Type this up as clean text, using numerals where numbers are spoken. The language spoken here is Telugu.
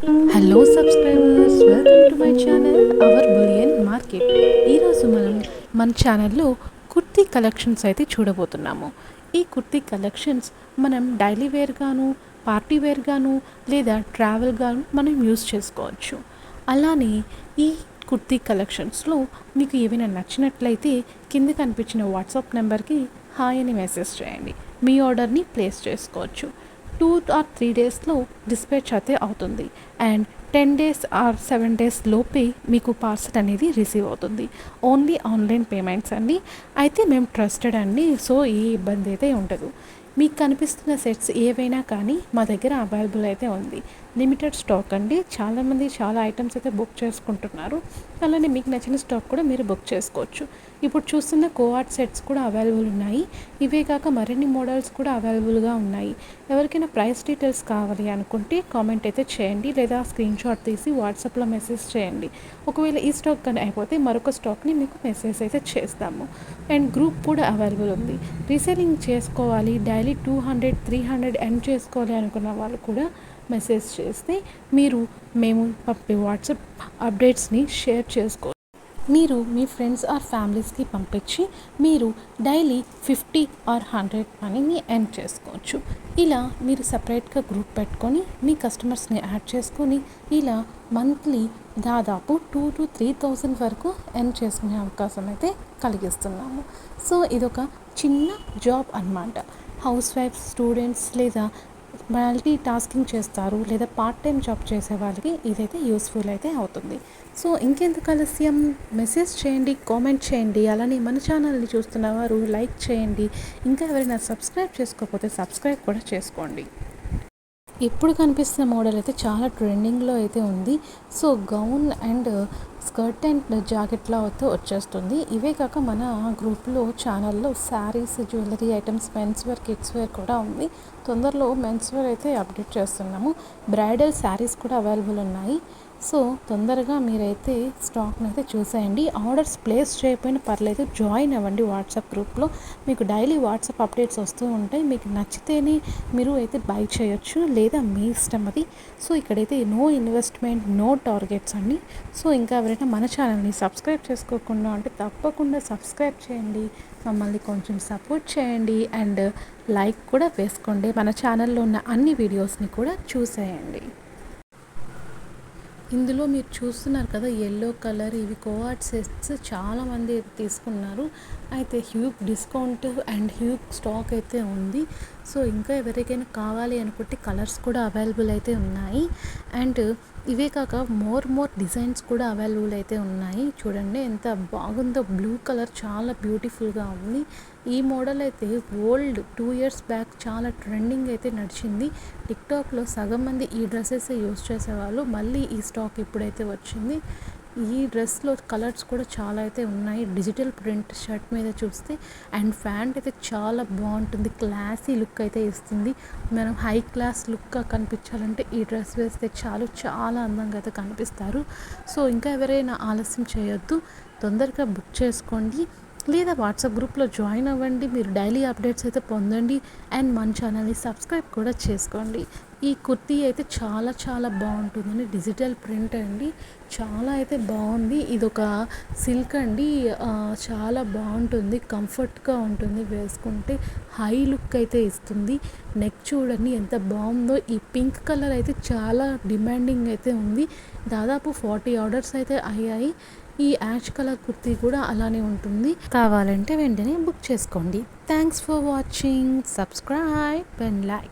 Hello subscribers, welcome to my channel our bullion market. ఈరోజు మనం మన ఛానల్లో కుర్తీ కలెక్షన్స్ అయితే చూడబోతున్నాము. ఈ కుర్తీ కలెక్షన్స్ మనం డైలీ వేర్గాను, పార్టీ వేర్గాను లేదా ట్రావెల్గాను మనం యూస్ చేసుకోవచ్చు. అలానే ఈ కుర్తీ కలెక్షన్స్లో మీకు ఏమైనా నచ్చినట్లయితే కింద కనిపించిన వాట్సాప్ నెంబర్కి హాయ్ అని మెసేజ్ చేయండి. మీ ఆర్డర్ని ప్లేస్ చేసుకోవచ్చు. 2 or 3 డేస్లో డిస్పాచ్ అయితే అవుతుంది. అండ్ 10 డేస్ ఆర్ 7 డేస్ లోపే మీకు పార్సల్ అనేది రిసీవ్ అవుతుంది. ఓన్లీ ఆన్లైన్ పేమెంట్స్ అండి. అయితే మేము ట్రస్టెడ్ అండి, సో ఏ ఇబ్బంది అయితే ఉండదు. మీకు కనిపిస్తున్న సెట్స్ ఏవైనా కానీ మా దగ్గర అవైలబుల్ అయితే ఉంది. లిమిటెడ్ స్టాక్ అండి. చాలామంది చాలా ఐటమ్స్ అయితే బుక్ చేసుకుంటున్నారు. అలానే మీకు నచ్చిన స్టాక్ కూడా మీరు బుక్ చేసుకోవచ్చు. ఇప్పుడు చూస్తున్న కోఆర్డ్ సెట్స్ కూడా అవైలబుల్ ఉన్నాయి. ఇవే కాక మరిన్ని మోడల్స్ కూడా అవైలబుల్గా ఉన్నాయి. ఎవరికైనా ప్రైస్ డీటెయిల్స్ కావాలి అనుకుంటే కామెంట్ అయితే చేయండి, లేదా స్క్రీన్ షాట్ తీసి వాట్సాప్లో మెసేజ్ చేయండి. ఒకవేళ ఈ స్టాక్ కానీ అయిపోతే మరొక స్టాక్ని మీకు మెసేజ్ అయితే చేస్తాము. అండ్ గ్రూప్ కూడా అవైలబుల్ ఉంది. రీసేలింగ్ చేసుకోవాలి, డైలీ 200-300 ఎర్న్ చేసుకోవాలి అనుకున్న వాళ్ళు కూడా మెసేజ్ చేస్తే మేము పంపే వాట్సాప్ అప్డేట్స్ని షేర్ చేసుకోవచ్చు. మీరు మీ ఫ్రెండ్స్ ఆర్ ఫ్యామిలీస్కి పంపించి మీరు డైలీ 50 or 100 మనీని ఎర్న్ చేసుకోవచ్చు. ఇలా మీరు సపరేట్గా గ్రూప్ పెట్టుకొని మీ కస్టమర్స్ని యాడ్ చేసుకొని ఇలా మంత్లీ దాదాపు 2,000 to 3,000 వరకు ఎర్న్ చేసుకునే అవకాశం అయితే కలిగిస్తున్నాము. సో ఇదొక చిన్న జాబ్ అన్నమాట. హౌస్ వైఫ్స్, స్టూడెంట్స్ లేదా మల్టీ టాస్కింగ్ చేస్తారు లేదా పార్ట్ టైం జాబ్ చేసే వాళ్ళకి ఇదైతే యూస్ఫుల్ అయితే అవుతుంది. సో ఇంకెందుకు ఆలస్యం, మెసేజ్ చేయండి, కామెంట్ చేయండి. అలానే మన ఛానల్ని చూస్తున్న వారు లైక్ చేయండి. ఇంకా ఎవరైనా సబ్స్క్రైబ్ చేసుకోకపోతే సబ్స్క్రైబ్ కూడా చేసుకోండి. ఇప్పుడు కనిపిస్తున్న మోడల్ అయితే చాలా ట్రెండింగ్లో అయితే ఉంది. So gown and skirt and జాకెట్లా అయితే వచ్చేస్తుంది. ఇవే కాక మన గ్రూప్లో ఛానల్లో saris, jewellery items, men's wear, kids wear కూడా ఉంది. తొందరలో మెన్స్ వేర్ అయితే అప్డేట్ చేస్తున్నాము. బ్రైడల్ శారీస్ కూడా అవైలబుల్ ఉన్నాయి. సో తొందరగా మీరైతే స్టాక్ని అయితే చూసేయండి. ఆర్డర్స్ ప్లేస్ చేయకపోయినా పర్లేదు, జాయిన్ అవ్వండి వాట్సాప్ గ్రూప్లో. మీకు డైలీ వాట్సాప్ అప్డేట్స్ వస్తూ ఉంటాయి. మీకు నచ్చితేనే మీరు అయితే బై చేయొచ్చు, లేదా మీ ఇష్టం అది. సో ఇక్కడైతే నో ఇన్వెస్ట్మెంట్, నో టార్గెట్స్ అండి. సో ఇంకా ఎవరైనా మన ఛానల్ని సబ్స్క్రైబ్ చేసుకోకుండా అంటే తప్పకుండా సబ్స్క్రైబ్ చేయండి. మమ్మల్ని కొంచెం సపోర్ట్ చేయండి అండ్ లైక్ కూడా వేసుకోండి. మన ఛానల్లో ఉన్న అన్ని వీడియోస్ని కూడా చూసేయండి. ఇందులో మీరు చూస్తున్నారు కదా ఎల్లో కలర్, ఇవి కోఆర్డ్ సెట్స్ చాలామంది తీసుకున్నారు. అయితే huge discount and huge stock అయితే ఉంది. సో ఇంకా ఎవరికైనా కావాలి అనుకుంటే కలర్స్ కూడా అవైలబుల్ అయితే ఉన్నాయి. అండ్ ఇవే కాక మోర్ డిజైన్స్ కూడా అవైలబుల్ అయితే ఉన్నాయి. చూడండి ఎంత బాగుందో, బ్లూ కలర్ చాలా బ్యూటిఫుల్గా ఉంది. ఈ మోడల్ అయితే ఓల్డ్ 2 years బ్యాక్ చాలా ట్రెండింగ్ అయితే నడిచింది. టిక్టాక్లో సగం మంది ఈ డ్రెస్సెస్ యూస్ చేసేవాళ్ళు. మళ్ళీ ఈ స్టాక్ ఇప్పుడైతే వచ్చింది. ఈ డ్రెస్లో కలర్స్ కూడా చాలా అయితే ఉన్నాయి. డిజిటల్ ప్రింట్ షర్ట్ మీద చూస్తే అండ్ ప్యాంట్ అయితే చాలా బాగుంటుంది, క్లాసీ లుక్ అయితే ఇస్తుంది. మనం హై క్లాస్ లుక్గా కనిపించాలంటే ఈ డ్రెస్ వేస్తే చాలా అందంగా అయితే కనిపిస్తారు. సో ఇంకా ఎవరైనా ఆలస్యం చేయొద్దు, తొందరగా బుక్ చేసుకోండి లేదా వాట్సాప్ గ్రూప్లో జాయిన్ అవ్వండి. మీరు డైలీ అప్డేట్స్ అయితే పొందండి అండ్ మన ఛానల్ని సబ్స్క్రైబ్ కూడా చేసుకోండి. ఈ కుర్తీ అయితే చాలా బాగుంటుందండి. డిజిటల్ ప్రింట్ అండి, చాలా అయితే బాగుంది. ఇదొక సిల్క్ అండి, చాలా బాగుంటుంది, కంఫర్ట్గా ఉంటుంది వేసుకుంటే, హై లుక్ అయితే ఇస్తుంది. నెక్ చూడండి ఎంత బాగుందో. ఈ పింక్ కలర్ అయితే చాలా డిమాండింగ్ అయితే ఉంది. దాదాపు 40 ఆర్డర్స్ అయితే అయ్యాయి. ఈ యాష్ కలర్ కుర్తీ కూడా అలానే ఉంటుంది. కావాలంటే వెంటనే బుక్ చేసుకోండి. Thanks for watching. Subscribe and like.